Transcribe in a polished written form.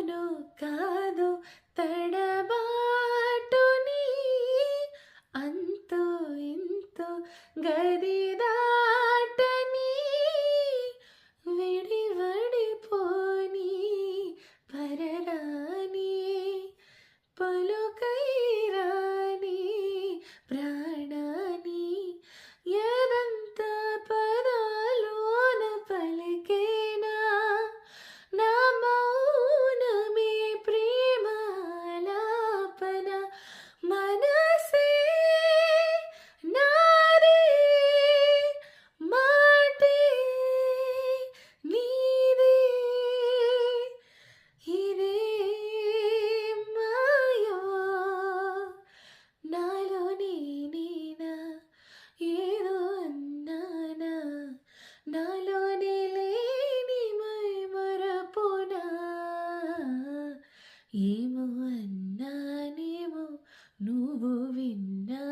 అవును కాదు తడబాటుని అంతో ఇంతో గది దాటని విడివడిపోని పరరాని పలుకై రాని ప్రాణాని ఎదంత పదాలోన పలికేనా నా మౌనమే ప్రేమాలాపన మనసే నాదే మాటే నీదే ఇదే మాయో నాలో నేనేనా ఏదో అన్నానా నాలోనే లేని మైమరపునా ఏమో అన్నానేమో నువ్వు విన్నా